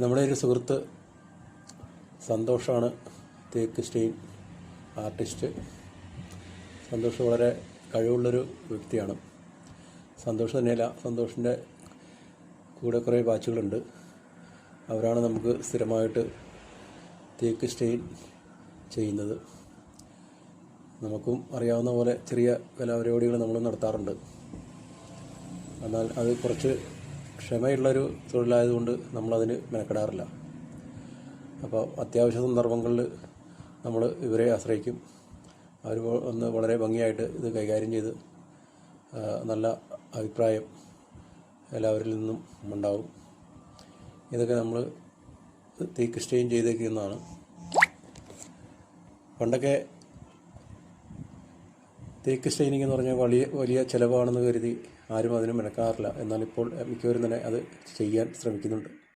നമ്മുടെ ഒരു സുഹൃത്ത് സന്തോഷാണ് തേക്ക് സ്റ്റെയിൻ ആർട്ടിസ്റ്റ്. സന്തോഷ് വളരെ കഴിവുള്ളൊരു വ്യക്തിയാണ്. സന്തോഷ് തന്നെയല്ല, സന്തോഷിൻ്റെ കൂടെ കുറേ ബാച്ചുകളുണ്ട്. അവരാണ് നമുക്ക് സ്ഥിരമായിട്ട് തേക്ക് സ്റ്റെയിൻ ചെയ്യുന്നത്. നമുക്കും അറിയാവുന്ന പോലെ ചെറിയ കലാപരിപാടികൾ നമ്മൾ നടത്താറുണ്ട്. എന്നാൽ അത് കുറച്ച് ക്ഷമയുള്ളൊരു തൊഴിലായതുകൊണ്ട് നമ്മളതിന് മെനക്കെടാറില്ല. അപ്പോൾ അത്യാവശ്യ സന്ദർഭങ്ങളിൽ നമ്മൾ ഇവരെ ആശ്രയിക്കും. അവർ ഒന്ന് വളരെ ഭംഗിയായിട്ട് ഇത് കൈകാര്യം ചെയ്ത് നല്ല അഭിപ്രായം എല്ലാവരിൽ നിന്നും ഉണ്ടാവും. ഇതൊക്കെ നമ്മൾ തേക്ക് സ്റ്റെയിൻ ചെയ്തേക്കുന്നതാണ്. പണ്ടൊക്കെ തേക്ക് സ്റ്റെയിനിങ് എന്ന് പറഞ്ഞാൽ വലിയ ചിലവാണെന്ന് കരുതി ആരും അതിന് മെനക്കാറില്ല. എന്നാൽ ഇപ്പോൾ മിക്കവരും തന്നെ അത് ചെയ്യാൻ ശ്രമിക്കുന്നുണ്ട്.